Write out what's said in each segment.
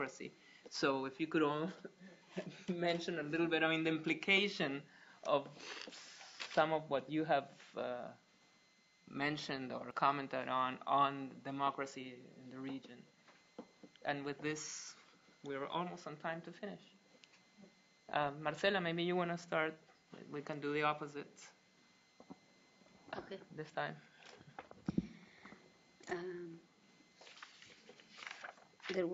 democracy. So if you could all mention a little bit, I mean, the implication of some of what you have mentioned or commented on democracy in the region. And with this, we're almost on time to finish. Marcela, maybe you want to start. We can do the opposite. Okay. This time. There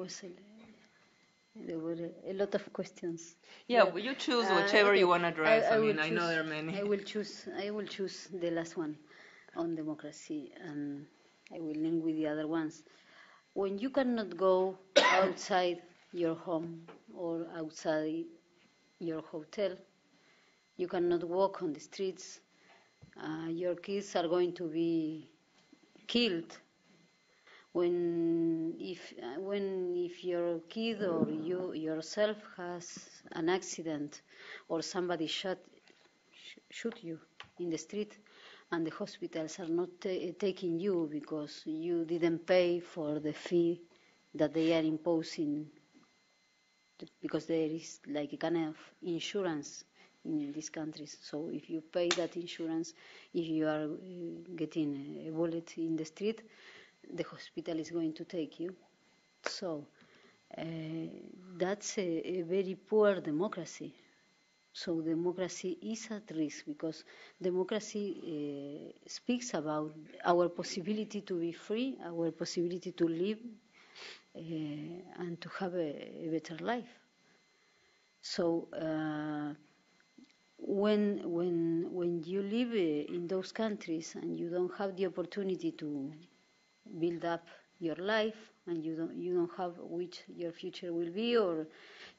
were a lot of questions. Yeah, well, you choose whichever okay. you want to address. I mean, choose, I know there are many. I will choose the last one on democracy, and I will link with the other ones. When you cannot go outside your home or outside your hotel, you cannot walk on the streets, your kids are going to be killed. If your kid or you yourself has an accident or somebody shoot you in the street, and the hospitals are not taking you because you didn't pay for the fee that they are imposing, because there is like a kind of insurance in these countries. So if you pay that insurance, if you are getting a bullet in the street, the hospital is going to take you. So that's a very poor democracy. So democracy is at risk because democracy speaks about our possibility to be free, our possibility to live and to have a better life. So when you live in those countries and you don't have the opportunity to build up your life, and you don't have which your future will be, or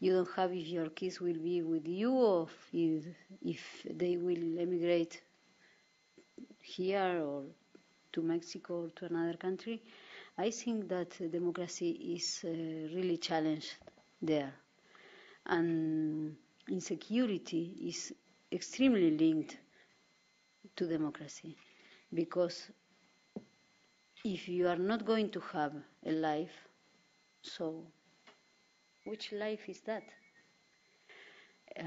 you don't have if your kids will be with you, or if they will emigrate here or to Mexico or to another country, I think that democracy is really challenged there. And insecurity is extremely linked to democracy, because if you are not going to have a life, so which life is that? I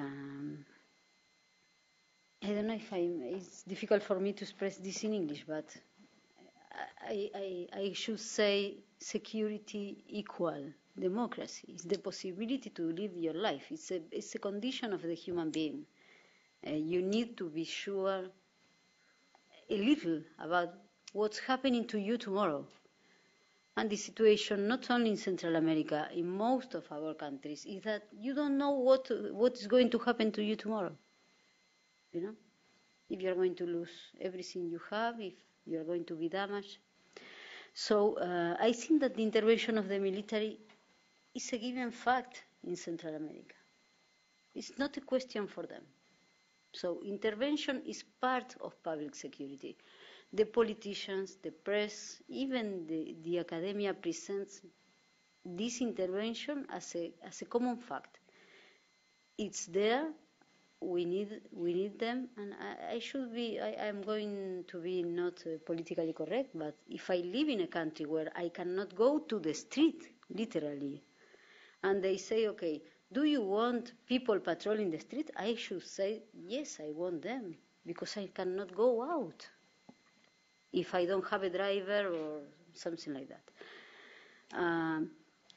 don't know if it's difficult for me to express this in English, but I should say security equal democracy. It's the possibility to live your life. It's a condition of the human being. You need to be sure a little about what's happening to you tomorrow. And the situation, not only in Central America, in most of our countries, is that you don't know what is going to happen to you tomorrow. You know, if you're going to lose everything you have, if you're going to be damaged. So I think that the intervention of the military is a given fact in Central America. It's not a question for them. So intervention is part of public security. The politicians, the press, even the academia presents this intervention as a common fact. It's there. We need them, and I'm going to be not politically correct, but if I live in a country where I cannot go to the street, literally, and they say, okay, do you want people patrolling the street? I should say, yes, I want them, because I cannot go out if I don't have a driver or something like that.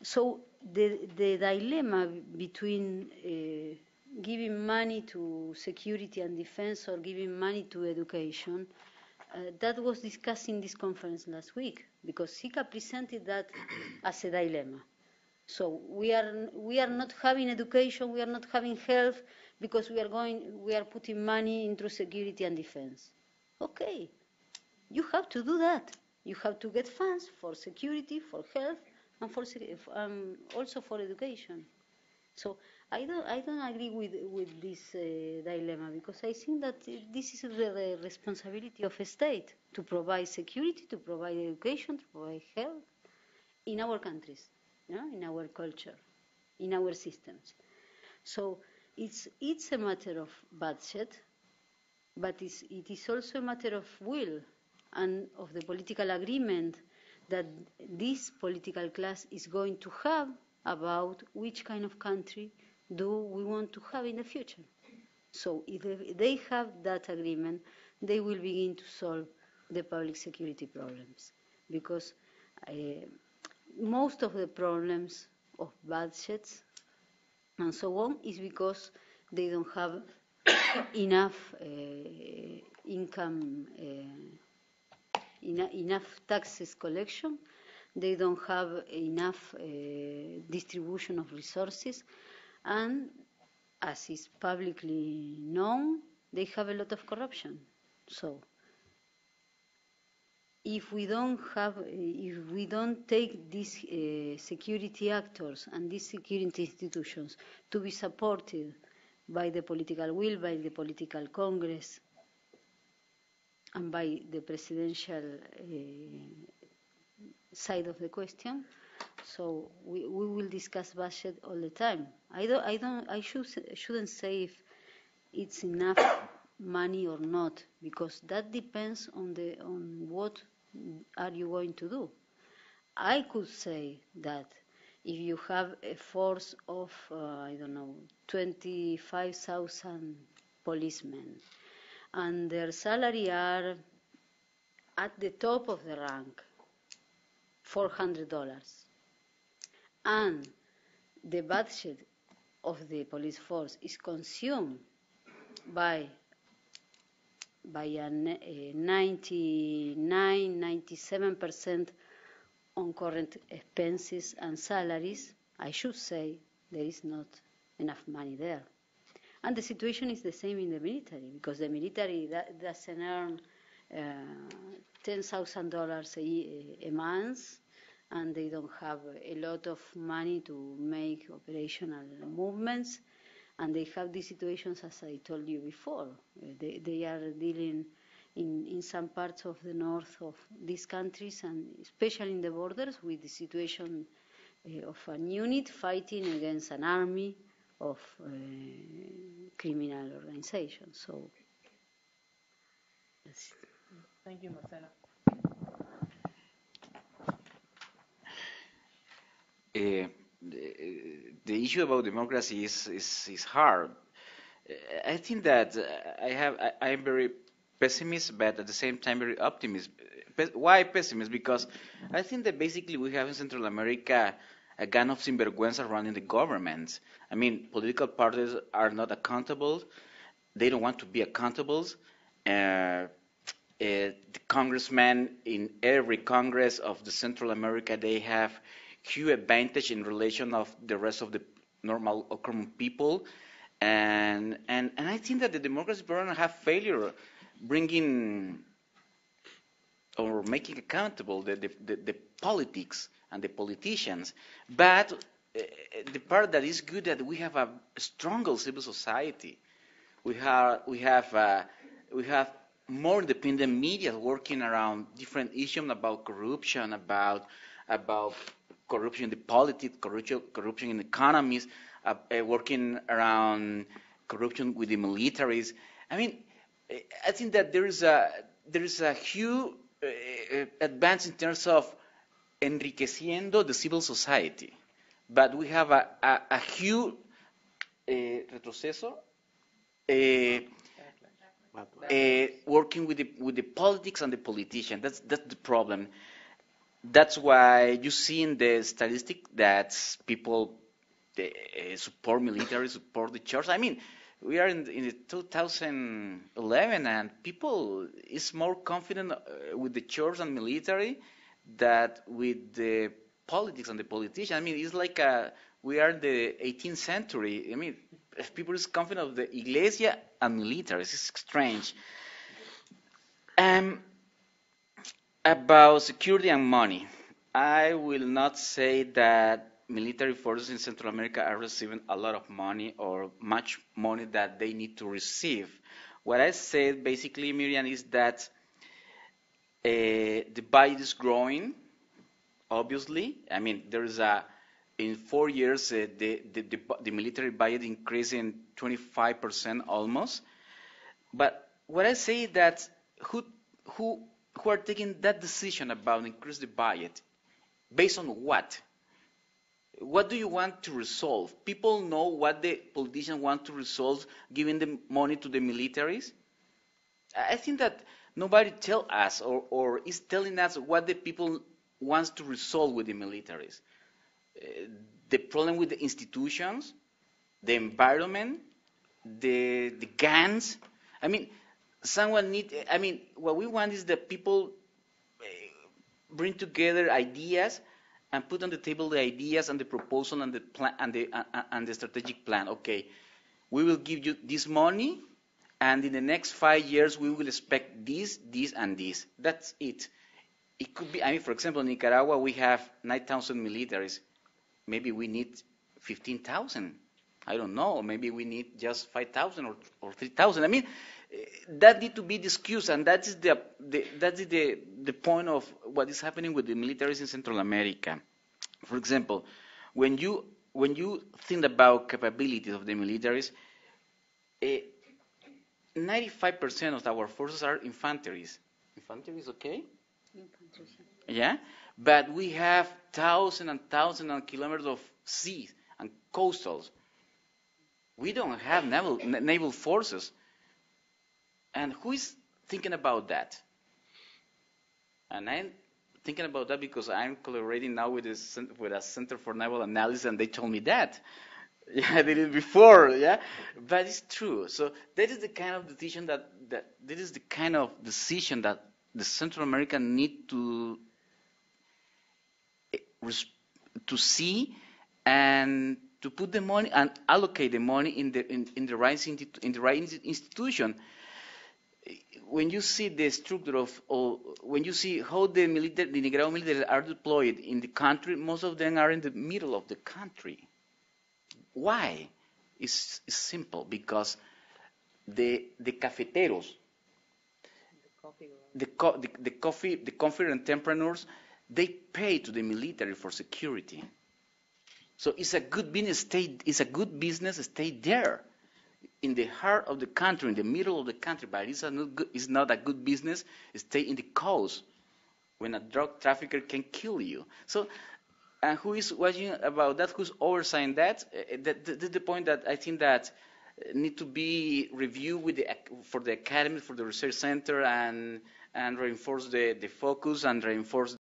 So the dilemma between giving money to security and defense or giving money to education, that was discussed in this conference last week, because SICA presented that as a dilemma. So we are not having education, we are not having health, because we are putting money into security and defense. Okay, you have to do that. You have to get funds for security, for health, and for also for education. So I don't agree with this dilemma, because I think that this is the responsibility of a state to provide security, to provide education, to provide health in our countries, in our culture, in our systems. So it's a matter of budget, but it is also a matter of will and of the political agreement that this political class is going to have about which kind of country do we want to have in the future. So if they have that agreement, they will begin to solve the public security problems, because most of the problems of budgets and so on is because they don't have enough income, enough taxes collection. They don't have enough distribution of resources, and as is publicly known, they have a lot of corruption. So if we don't take these security actors and these security institutions to be supported by the political will, by the political Congress, and by the presidential side of the question, so we will discuss budget all the time. I shouldn't say if it's enough money or not, because that depends on what are you going to do. I could say that if you have a force of 25,000 policemen, and their salary are at the top of the rank, $400, and the budget of the police force is consumed by a 97% on current expenses and salaries, I should say there is not enough money there. And the situation is the same in the military, because the military doesn't earn $10,000 a month, and they don't have a lot of money to make operational movements. And they have these situations, as I told you before. They are dealing in some parts of the north of these countries, and especially in the borders, with the situation of an unit fighting against an army of criminal organizations. So that's it. Thank you, Marcela. The issue about democracy is hard. I think that I am very pessimist, but at the same time very optimist. Why pessimist? Because I think that basically we have in Central America a gang of sinvergüenzas running the government. I mean, political parties are not accountable. They don't want to be accountable. The congressmen in every Congress of the Central America, they have huge advantage in relation of the rest of the normal or common people. And I think that the democracy program have failure bringing or making accountable the politics and the politicians. But the part that is good that we have a stronger civil society. We have more independent media working around different issues about corruption, about corruption in the politics, corruption in economies, working around corruption with the militaries. I mean, I think that there is a huge advance in terms of enriqueciendo the civil society, but we have a huge retroceso. Working with the politics and the politician. That's the problem. That's why you see in the statistic that people support military, support the church. I mean, we are in the 2011, and people is more confident with the church and military than with the politics and the politician. I mean, it's like we are in the 18th century. I mean, people is confident of the iglesia and military. It's strange. About security and money, I will not say that military forces in Central America are receiving a lot of money or much money that they need to receive. What I said basically, Miriam, is that the budget is growing, obviously. I mean, there is in 4 years, the military budget increasing 25% almost. But what I say is that who are taking that decision about increase the budget? Based on what? What do you want to resolve? People know what the politicians want to resolve, giving the money to the militaries. I think that nobody tell us or is telling us what the people wants to resolve with the militaries. The problem with the institutions, the environment, the guns. I mean, what we want is that people bring together ideas and put on the table the ideas and the proposal and the plan and the strategic plan. Okay, we will give you this money, and in the next 5 years we will expect this, this, and this. That's it. It could be. I mean, for example, in Nicaragua we have 9,000 militaries. Maybe we need 15,000. I don't know. Maybe we need just 5,000 or 3,000. I mean, that need to be discussed, and that is the point of what is happening with the militaries in Central America. For example, when you think about capabilities of the militaries, 95% of our forces are infanteries. Infantry is okay? Yeah, but we have thousands and thousands of kilometers of seas and coastals. We don't have naval forces. And who is thinking about that? And I'm thinking about that because I'm collaborating now with a Center for Naval Analysis, and they told me that. Yeah, I did it before, yeah, but it's true. So that is the kind of decision that the Central America need to see and to put the money and allocate the money in the right institution. When you see the structure when you see how the Nicaraguan military are deployed in the country, most of them are in the middle of the country. Why? It's simple, because the cafeteros, the coffee entrepreneurs, they pay to the military for security. So it's a good business. Stay there, in the heart of the country, in the middle of the country. But it's not a good business. Stay in the coast, when a drug trafficker can kill you. So, and who is watching about that? Who's overseeing that? That's the point that I think that need to be reviewed for the academy, for the research center, and reinforce the focus and reinforce